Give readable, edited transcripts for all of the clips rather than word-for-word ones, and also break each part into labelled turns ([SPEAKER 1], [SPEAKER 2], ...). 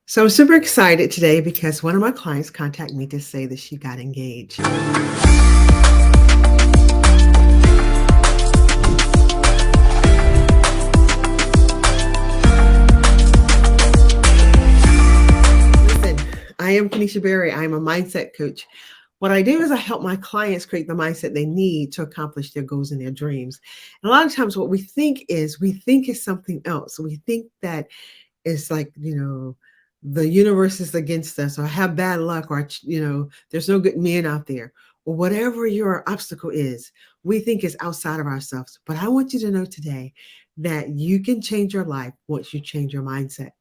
[SPEAKER 1] So I'm super excited today because one of my clients contacted me to say that she got engaged. Listen, I am Kenesha Berry. I am a mindset coach. What I do is I help my clients create the mindset they need to accomplish their goals and their dreams. And a lot of times, what we think is something else. We think that it's like, the universe is against us, or have bad luck, or, there's no good men out there, or whatever your obstacle is, we think is outside of ourselves. But I want you to know today that you can change your life once you change your mindset.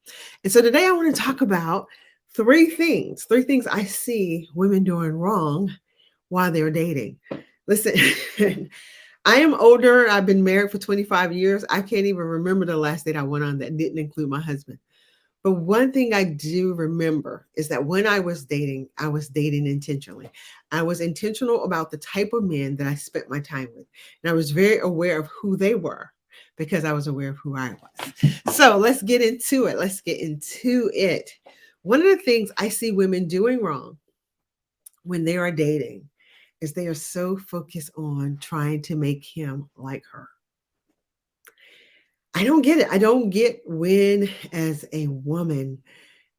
[SPEAKER 1] And so today I want to talk about three things I see women doing wrong while they're dating. Listen, I am older. I've been married for 25 years. I can't even remember the last date I went on that didn't include my husband. But one thing I do remember is that when I was dating intentionally. I was intentional about the type of men that I spent my time with. And I was very aware of who they were because I was aware of who I was. So let's get into it. Let's get into it. One of the things I see women doing wrong when they are dating is they are so focused on trying to make him like her. I don't get it. I don't get when, as a woman,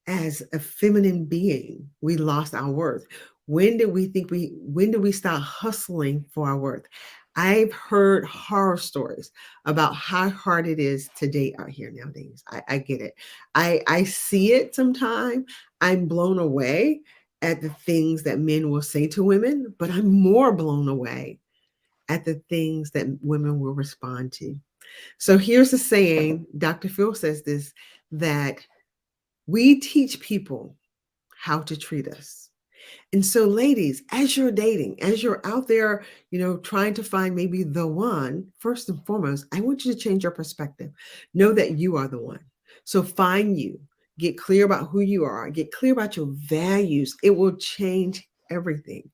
[SPEAKER 1] as a feminine being, we lost our worth. When do we start hustling for our worth? I've heard horror stories about how hard it is to date out here nowadays. I get it. I see it sometimes. I'm blown away at the things that men will say to women, but I'm more blown away at the things that women will respond to. So here's the saying, Dr. Phil says this, that we teach people how to treat us. And so, ladies, as you're dating, as you're out there, trying to find maybe the one, first and foremost, I want you to change your perspective. Know that you are the one. So find you, get clear about who you are, get clear about your values. It will change everything.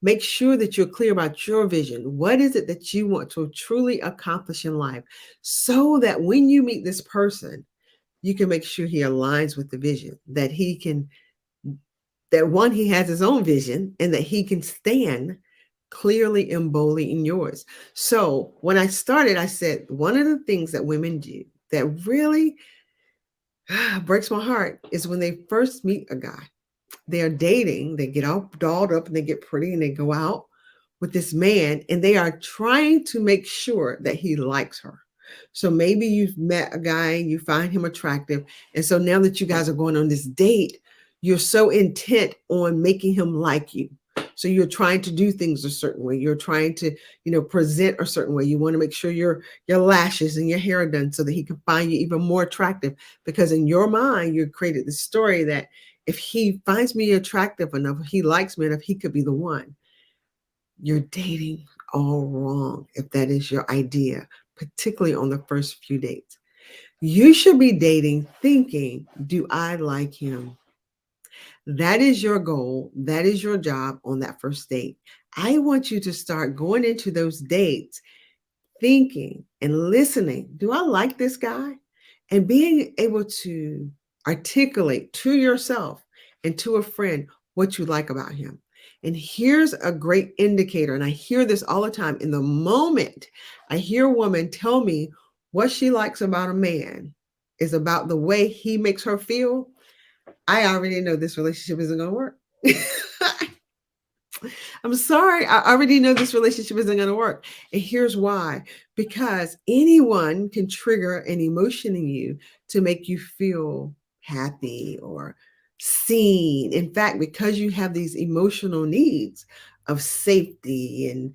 [SPEAKER 1] Make sure that you're clear about your vision. What is it that you want to truly accomplish in life so that when you meet this person, you can make sure he aligns with the vision, that one, he has his own vision and that he can stand clearly and boldly in yours. So when I started, I said, one of the things that women do that really breaks my heart is when they first meet a guy, they're dating, they get all dolled up and they get pretty and they go out with this man and they are trying to make sure that he likes her. So maybe you've met a guy, you find him attractive. And so now that you guys are going on this date, you're so intent on making him like you. So you're trying to do things a certain way. You're trying to, present a certain way. You want to make sure your lashes and your hair are done so that he can find you even more attractive. Because in your mind, you created this story that if he finds me attractive enough, if he likes me enough, he could be the one. You're dating all wrong if that is your idea, particularly on the first few dates. You should be dating thinking, do I like him? That is your goal. That is your job on that first date. I want you to start going into those dates thinking and listening. Do I like this guy? And being able to articulate to yourself and to a friend what you like about him. And here's a great indicator, and I hear this all the time. In the moment I hear a woman tell me what she likes about a man is about the way he makes her feel, I already know this relationship isn't going to work. I'm sorry. I already know this relationship isn't going to work. And here's why. Because anyone can trigger an emotion in you to make you feel happy or seen. In fact, because you have these emotional needs of safety and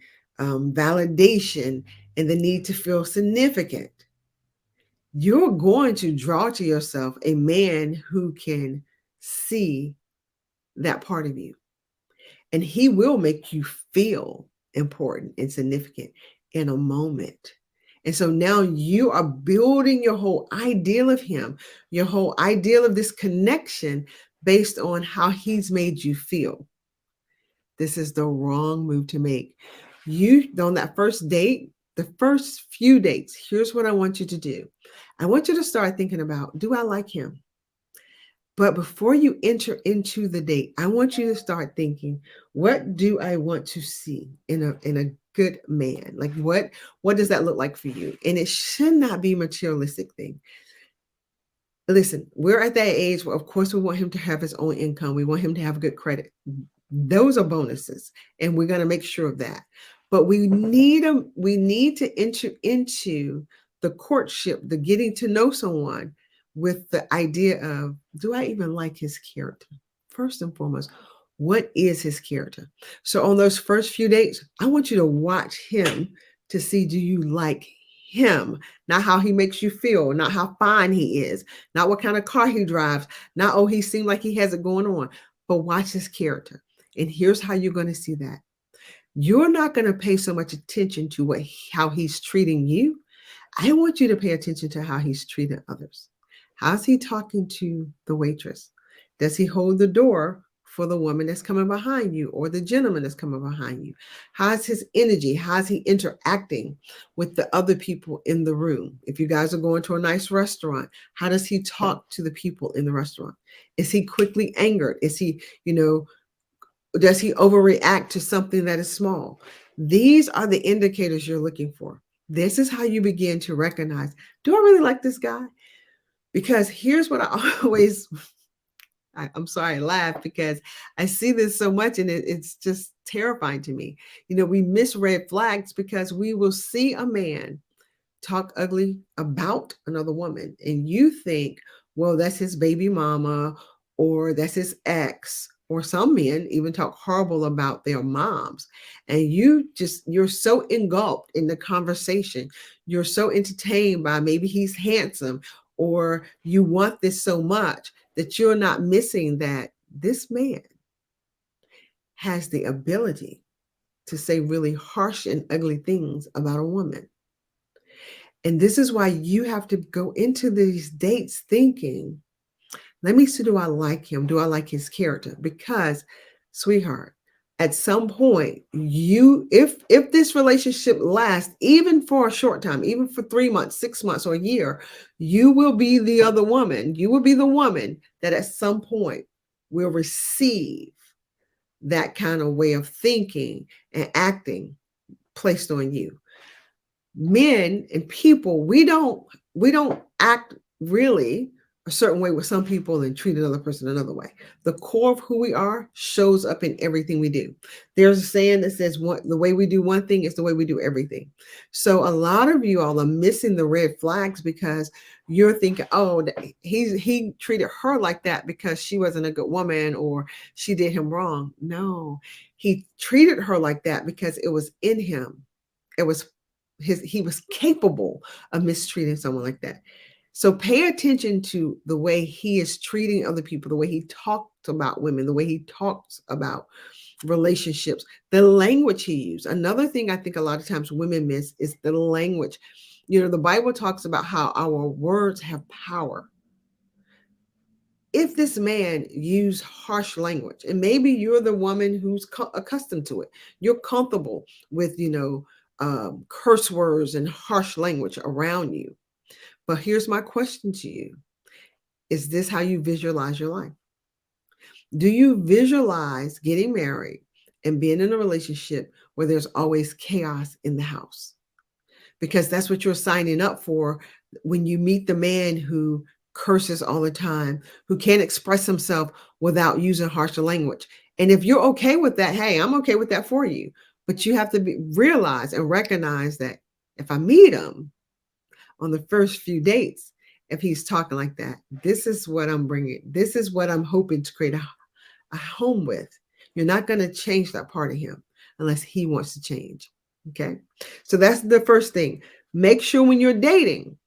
[SPEAKER 1] validation and the need to feel significant, you're going to draw to yourself a man who can see that part of you. And he will make you feel important and significant in a moment. And so now you are building your whole ideal of him, your whole ideal of this connection based on how he's made you feel. This is the wrong move to make. You, on that first date, the first few dates, here's what I want you to do. I want you to start thinking about, do I like him? But before you enter into the date, I want you to start thinking, what do I want to see in a good man? Like what does that look like for you? And it should not be materialistic thing. Listen, we're at that age where, of course, we want him to have his own income. We want him to have good credit. Those are bonuses, and we're going to make sure of that. But we need them. We need to enter into the courtship, the getting to know someone, with the idea of, do I even like his character? First and foremost, what is his character? So on those first few dates, I want you to watch him to see, do you like him? Not how he makes you feel, not how fine he is, not what kind of car he drives, not, oh, he seemed like he has it going on, but watch his character. And here's how you're going to see that. You're not going to pay so much attention to how he's treating you. I want you to pay attention to how he's treating others. How's he talking to the waitress? Does he hold the door for the woman that's coming behind you or the gentleman that's coming behind you? How's his energy? How's he interacting with the other people in the room? If you guys are going to a nice restaurant, how does he talk to the people in the restaurant? Is he quickly angered? Is he, does he overreact to something that is small? These are the indicators you're looking for. This is how you begin to recognize, do I really like this guy? Because here's what I always, I'm sorry, I laugh because I see this so much and it's just terrifying to me. We miss red flags because we will see a man talk ugly about another woman and you think, well, that's his baby mama or that's his ex, or some men even talk horrible about their moms, and you're so engulfed in the conversation, you're so entertained by maybe he's handsome, or you want this so much that you're not missing that this man has the ability to say really harsh and ugly things about a woman. And this is why you have to go into these dates thinking, let me see, do I like him? Do I like his character? Because, sweetheart, at some point, if this relationship lasts even for a short time, even for 3 months, 6 months, or a year, you will be the other woman. You will be the woman that at some point will receive that kind of way of thinking and acting placed on you. Men and people, we don't act really a certain way with some people and treat another person another way. The core of who we are shows up in everything we do. There's a saying that says, the way we do one thing is the way we do everything. So a lot of you all are missing the red flags because you're thinking, oh, he treated her like that because she wasn't a good woman or she did him wrong. No, he treated her like that because it was in him. It was he was capable of mistreating someone like that. So pay attention to the way he is treating other people, the way he talks about women, the way he talks about relationships, the language he used. Another thing I think a lot of times women miss is the language. The Bible talks about how our words have power. If this man used harsh language, and maybe you're the woman who's accustomed to it, you're comfortable with, curse words and harsh language around you. But here's my question to you. Is this how you visualize your life? Do you visualize getting married and being in a relationship where there's always chaos in the house? Because that's what you're signing up for when you meet the man who curses all the time, who can't express himself without using harsher language. And if you're okay with that, hey, I'm okay with that for you. But you have to realize and recognize that if I meet him on the first few dates, if he's talking like that, this is what I'm bringing. This is what I'm hoping to create a home with. You're not going to change that part of him unless he wants to change. Okay. So that's the first thing. Make sure when you're dating,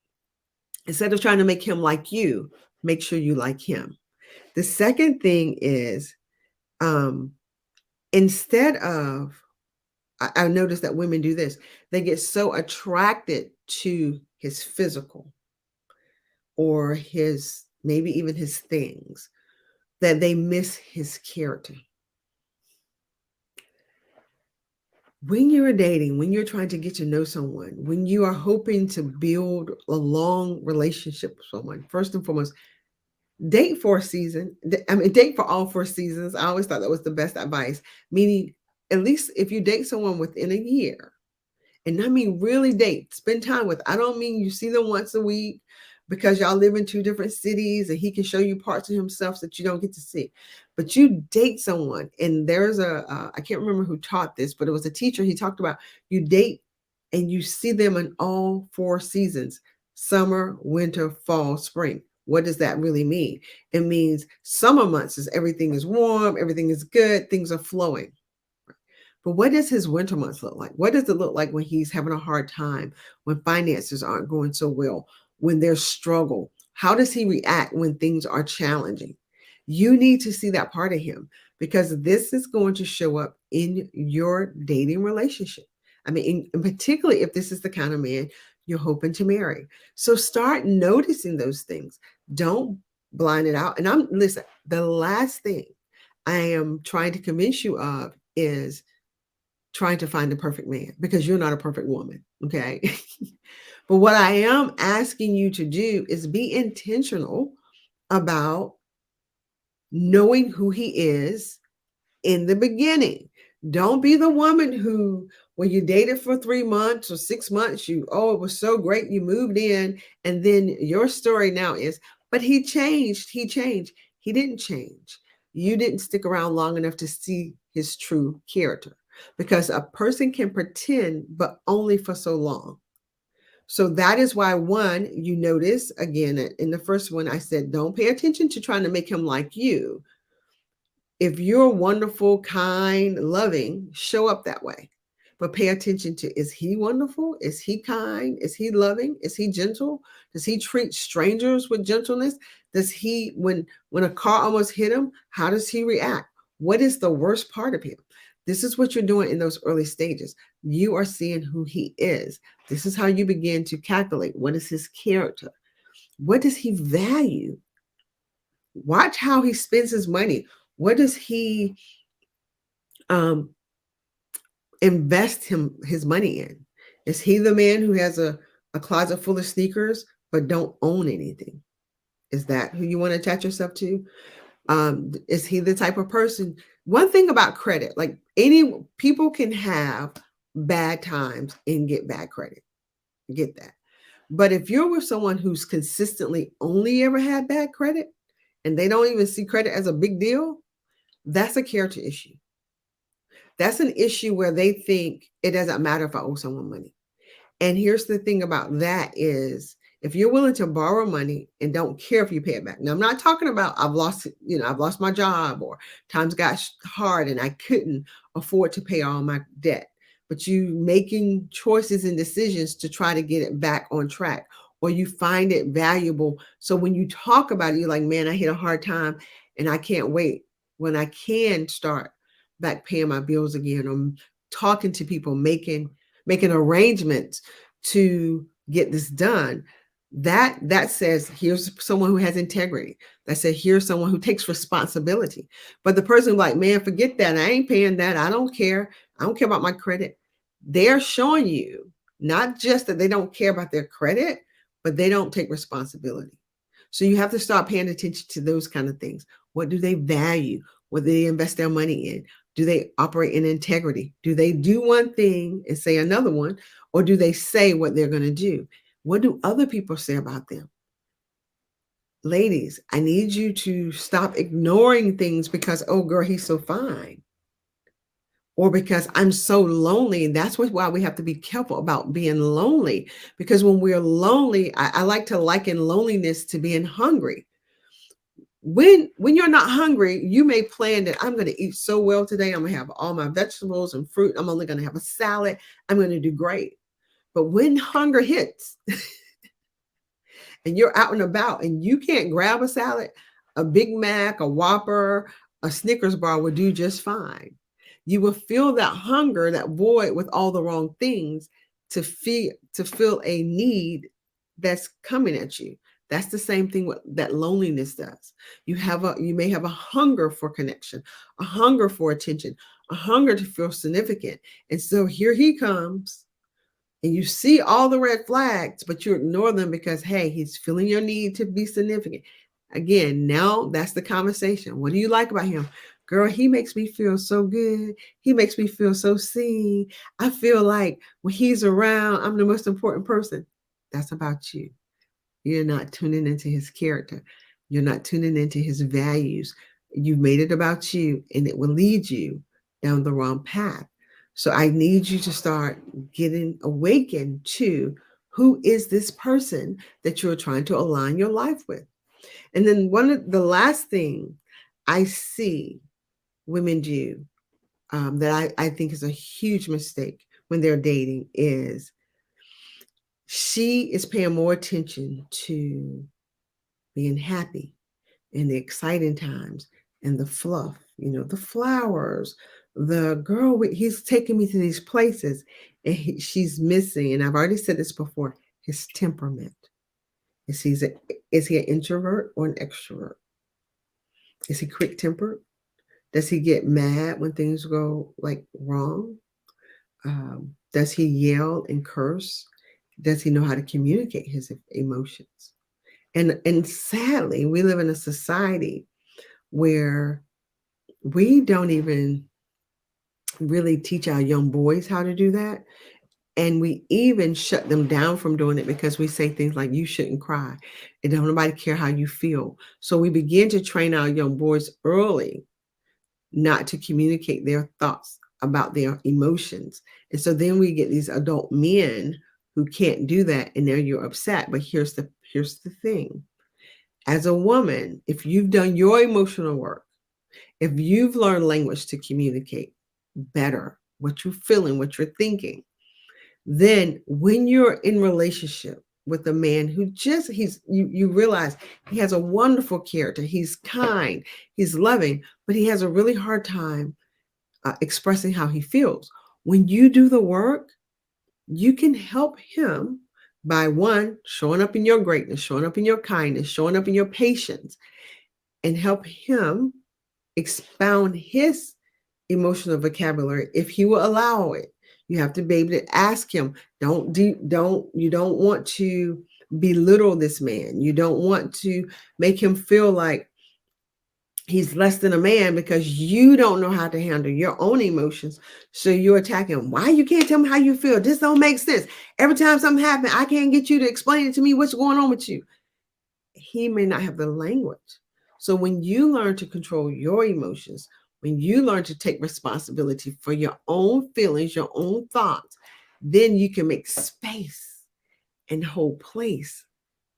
[SPEAKER 1] instead of trying to make him like you, make sure you like him. The second thing is, instead of, I noticed that women do this, they get so attracted to his physical or maybe even his things, that they miss his character. When you're dating, when you're trying to get to know someone, when you are hoping to build a long relationship with someone, first and foremost, Date for a season. I mean, date for all 4 seasons. I always thought that was the best advice. Meaning, at least if you date someone within a year, and I mean really date, spend time with. I don't mean you see them once a week because y'all live in 2 different cities and he can show you parts of himself that you don't get to see. But you date someone, and there's I can't remember who taught this, but it was a teacher. He talked about you date and you see them in all 4 seasons: summer, winter, fall, spring. What does that really mean? It means summer months is everything is warm, everything is good, things are flowing. But what does his winter months look like? What does it look like when he's having a hard time, when finances aren't going so well, when there's struggle? How does he react when things are challenging? You need to see that part of him, because this is going to show up in your dating relationship. I mean, particularly if this is the kind of man you're hoping to marry. So start noticing those things. Don't blind it out. And listen, the last thing I am trying to convince you of is trying to find the perfect man, because you're not a perfect woman. Okay. But what I am asking you to do is be intentional about knowing who he is in the beginning. Don't be the woman who, when you dated for 3 months or 6 months, oh, it was so great, you moved in, and then your story now is, but he changed. He didn't change. You didn't stick around long enough to see his true character, because a person can pretend, but only for so long. So that is why, one, you notice again in the first one, I said, don't pay attention to trying to make him like you. If you're wonderful, kind, loving, show up that way. But pay attention to, is he wonderful? Is he kind? Is he loving? Is he gentle? Does he treat strangers with gentleness? Does he, when a car almost hit him, how does he react? What is the worst part of him? This is what you're doing in those early stages. You are seeing who he is. This is how you begin to calculate, what is his character? What does he value? Watch how he spends his money. What does he invest his money in? Is he the man who has a closet full of sneakers but don't own anything? Is that who you want to attach yourself to? Is he the type of person? One thing about credit, like, any people can have bad times and get bad credit. Get that. But if you're with someone who's consistently only ever had bad credit and they don't even see credit as a big deal, that's a character issue. That's an issue where they think it doesn't matter if I owe someone money. And here's the thing about that is, if you're willing to borrow money and don't care if you pay it back. Now, I'm not talking about I've lost my job, or times got hard and I couldn't afford to pay all my debt. But you making choices and decisions to try to get it back on track, or you find it valuable. So when you talk about it, you're like, man, I hit a hard time and I can't wait when I can start back paying my bills again. I'm talking to people, making arrangements to get this done. That says, here's someone who has integrity. That says, here's someone who takes responsibility. But the person like, man, forget that. I ain't paying that. I don't care. I don't care about my credit. They're showing you not just that they don't care about their credit, but they don't take responsibility. So you have to start paying attention to those kind of things. What do they value? What do they invest their money in? Do they operate in integrity? Do they do one thing and say another one? Or do they say what they're going to do? What do other people say about them? Ladies, I need you to stop ignoring things because, oh, girl, he's so fine. Or because I'm so lonely. And that's why we have to be careful about being lonely. Because when we're lonely, I like to liken loneliness to being hungry. When you're not hungry, you may plan that I'm going to eat so well today. I'm going to have all my vegetables and fruit. I'm only going to have a salad. I'm going to do great. But when hunger hits and you're out and about and you can't grab a salad, a Big Mac, a Whopper, a Snickers bar will do just fine. You will feel that hunger, that void, with all the wrong things to fill a need that's coming at you. That's the same thing that loneliness does. You may have a hunger for connection, a hunger for attention, a hunger to feel significant. And so here he comes, and you see all the red flags, but you ignore them because, hey, he's feeling your need to be significant. Again, now that's the conversation. What do you like about him? Girl, he makes me feel so good. He makes me feel so seen. I feel like when he's around, I'm the most important person. That's about you. You're not tuning into his character. You're not tuning into his values. You've made it about you, and it will lead you down the wrong path. So I need you to start getting awakened to who is this person that you're trying to align your life with. And then one of the last thing I see women do that I think is a huge mistake when they're dating is she is paying more attention to being happy in the exciting times and the fluff, the flowers, the girl, he's taking me to these places and she's missing. And I've already said this before, his temperament. Is he, is he an introvert or an extrovert? Is he quick tempered? Does he get mad when things go like wrong? Does he yell and curse? Does he know how to communicate his emotions? And sadly, we live in a society where we don't even really teach our young boys how to do that. And we even shut them down from doing it because we say things like, you shouldn't cry. And don't nobody care how you feel. So we begin to train our young boys early not to communicate their thoughts about their emotions. And so then we get these adult men who can't do that. And now you're upset. But here's the thing. As a woman, if you've done your emotional work, if you've learned language to communicate better, what you're feeling, what you're thinking, then when you're in relationship with a man who you realize he has a wonderful character, he's kind, he's loving, but he has a really hard time expressing how he feels. When you do the work, you can help him by one, showing up in your greatness, showing up in your kindness, showing up in your patience, and help him expound his emotional vocabulary if he will allow it. You have to be able to ask him. You don't want to belittle this man. You don't want to make him feel like he's less than a man because you don't know how to handle your own emotions. So you're attacking him. Why you can't tell me how you feel? This don't make sense. Every time something happens, I can't get you to explain it to me. What's going on with you? He may not have the language. So when you learn to control your emotions, when you learn to take responsibility for your own feelings, your own thoughts, then you can make space and hold place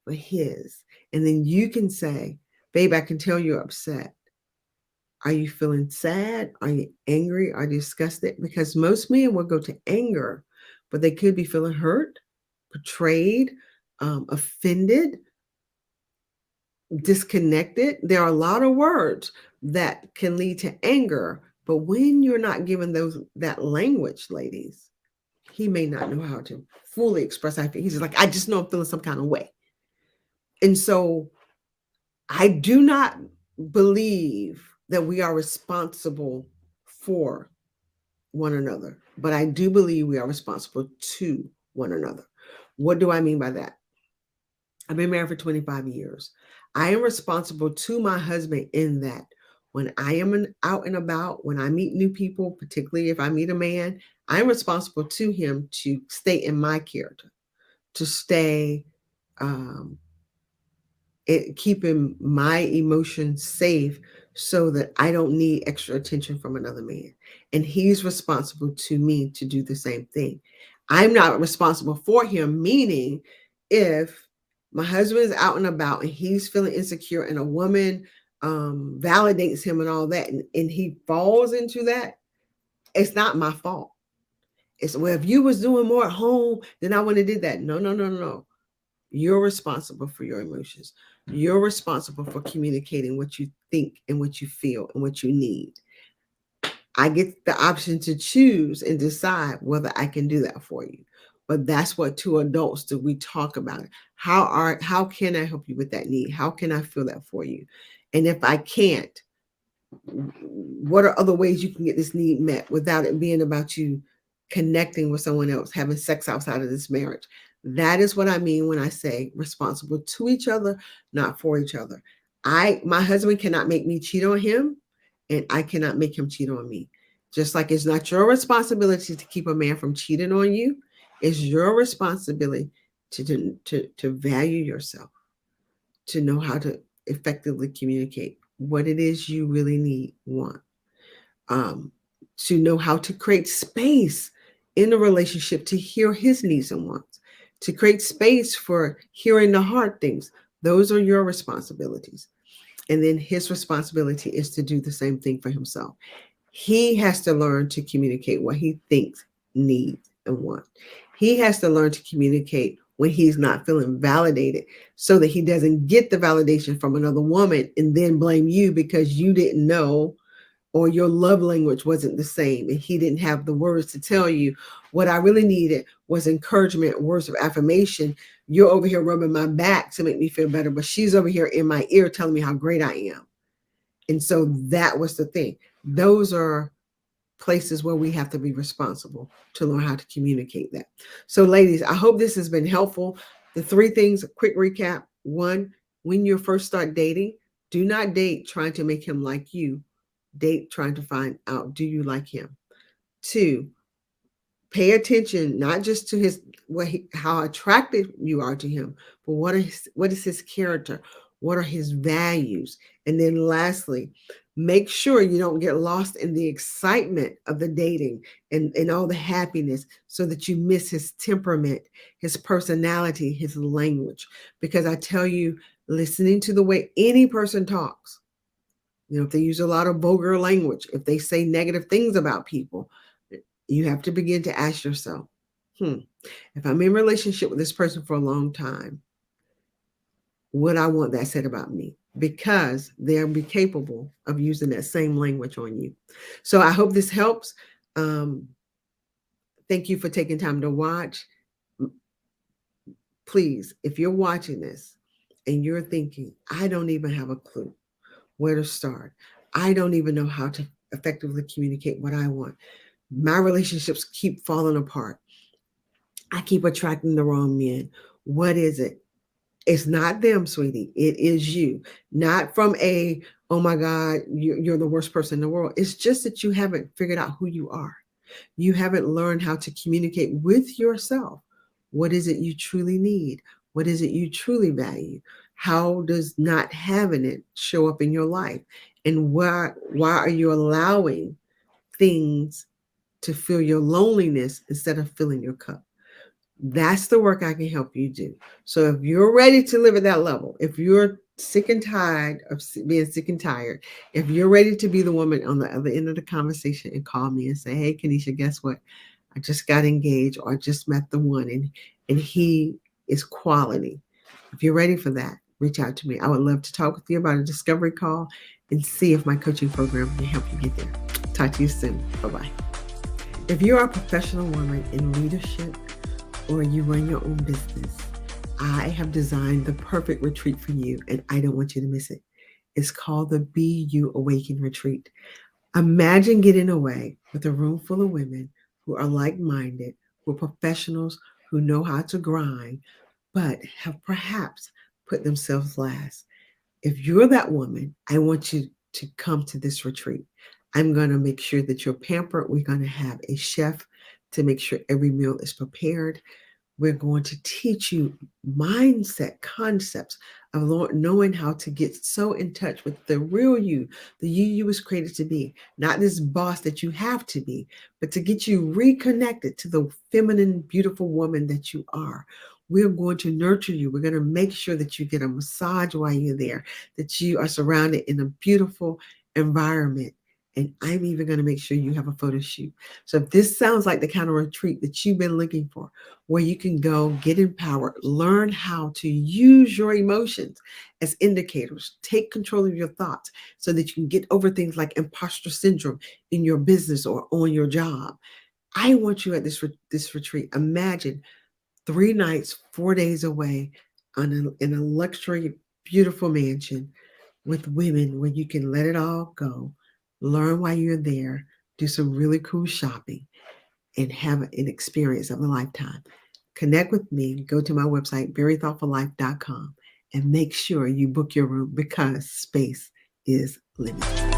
[SPEAKER 1] for his. And then you can say, babe, I can tell you're upset. Are you feeling sad? Are you angry? Are you disgusted? Because most men will go to anger, but they could be feeling hurt, betrayed, offended, disconnected. There are a lot of words that can lead to anger, but when you're not given that language, ladies, he may not know how to fully express how he feels. He's just like, I just know I'm feeling some kind of way. And so I do not believe that we are responsible for one another, but I do believe we are responsible to one another. What do I mean by that? I've been married for 25 years. I am responsible to my husband in that when I am out and about, when I meet new people, particularly if I meet a man, I'm responsible to him to stay in my character, to stay keeping my emotions safe so that I don't need extra attention from another man. And he's responsible to me to do the same thing. I'm not responsible for him, meaning if my husband is out and about and he's feeling insecure and a woman validates him and all that, and he falls into that, it's not my fault. It's, well, if you was doing more at home, then I wouldn't have did that. No, no, no, no. You're responsible for your emotions. You're responsible for communicating what you think and what you feel and what you need. I get the option to choose and decide whether I can do that for you. But that's what two adults do. We talk about it. How can I help you with that need? How can I feel that for you? And if I can't, what are other ways you can get this need met without it being about you connecting with someone else, having sex outside of this marriage? That is what I mean when I say responsible to each other, not for each other. My husband cannot make me cheat on him, and I cannot make him cheat on me. Just like it's not your responsibility to keep a man from cheating on you, it's your responsibility to value yourself, to know how to effectively communicate what it is you really need, want, um, to know how to create space in a relationship to hear his needs and wants, to create space for hearing the hard things. Those are your responsibilities. And then his responsibility is to do the same thing for himself. He has to learn to communicate what he thinks, needs, and wants. He has to learn to communicate when he's not feeling validated so that he doesn't get the validation from another woman and then blame you because you didn't know, or your love language wasn't the same and he didn't have the words to tell you. What I really needed was encouragement, words of affirmation. You're over here rubbing my back to make me feel better, but she's over here in my ear telling me how great I am. And so that was the thing. Those are places where we have to be responsible to learn how to communicate that. So, ladies, I hope this has been helpful. The three things, a quick recap. One, when you first start dating, do not date trying to make him like you. Date trying to find out, do you like him? Two, pay attention not just to his how attractive you are to him, but what is his character, what are his values. And then lastly, make sure you don't get lost in the excitement of the dating and all the happiness so that you miss his temperament, his personality, his language. Because I tell you, listening to the way any person talks, if they use a lot of vulgar language, if they say negative things about people, you have to begin to ask yourself, if I'm in relationship with this person for a long time, would I want that said about me? Because they'll be capable of using that same language on you. So I hope this helps. Thank you for taking time to watch. Please, if you're watching this and you're thinking, I don't even have a clue where to start, I don't even know how to effectively communicate what I want, my relationships keep falling apart, I keep attracting the wrong men. What is it? It's not them, sweetie. It is you. Not from oh my God, you're the worst person in the world. It's just that you haven't figured out who you are. You haven't learned how to communicate with yourself. What is it you truly need? What is it you truly value? How does not having it show up in your life? And why are you allowing things to fill your loneliness instead of filling your cup? That's the work I can help you do. So if you're ready to live at that level, if you're sick and tired of being sick and tired, if you're ready to be the woman on the other end of the conversation and call me and say, hey, Kenesha, guess what? I just got engaged or I just met the one and he is quality. If you're ready for that, reach out to me. I would love to talk with you about a discovery call and see if my coaching program can help you get there. Talk to you soon. Bye-bye. If you are a professional woman in leadership, or you run your own business, I have designed the perfect retreat for you, and I don't want you to miss it. It's called the Be You Awaken Retreat. Imagine getting away with a room full of women who are like-minded, who are professionals, who know how to grind, but have perhaps put themselves last. If you're that woman, I want you to come to this retreat. I'm going to make sure that you're pampered. We're going to have a chef to make sure every meal is prepared. We're going to teach you mindset concepts of knowing how to get so in touch with the real you, the you was created to be, not this boss that you have to be, but to get you reconnected to the feminine, beautiful woman that you are. We're going to nurture you. We're going to make sure that you get a massage while you're there, that you are surrounded in a beautiful environment. And I'm even going to make sure you have a photo shoot. So if this sounds like the kind of retreat that you've been looking for, where you can go get empowered, learn how to use your emotions as indicators, take control of your thoughts so that you can get over things like imposter syndrome in your business or on your job. I want you at this retreat. Imagine 3 nights, 4 days away in a luxury, beautiful mansion with women where you can let it all go, learn while you're there, do some really cool shopping, and have an experience of a lifetime. Connect with me. Go to my website, verythoughtfullife.com, and make sure you book your room because space is limited.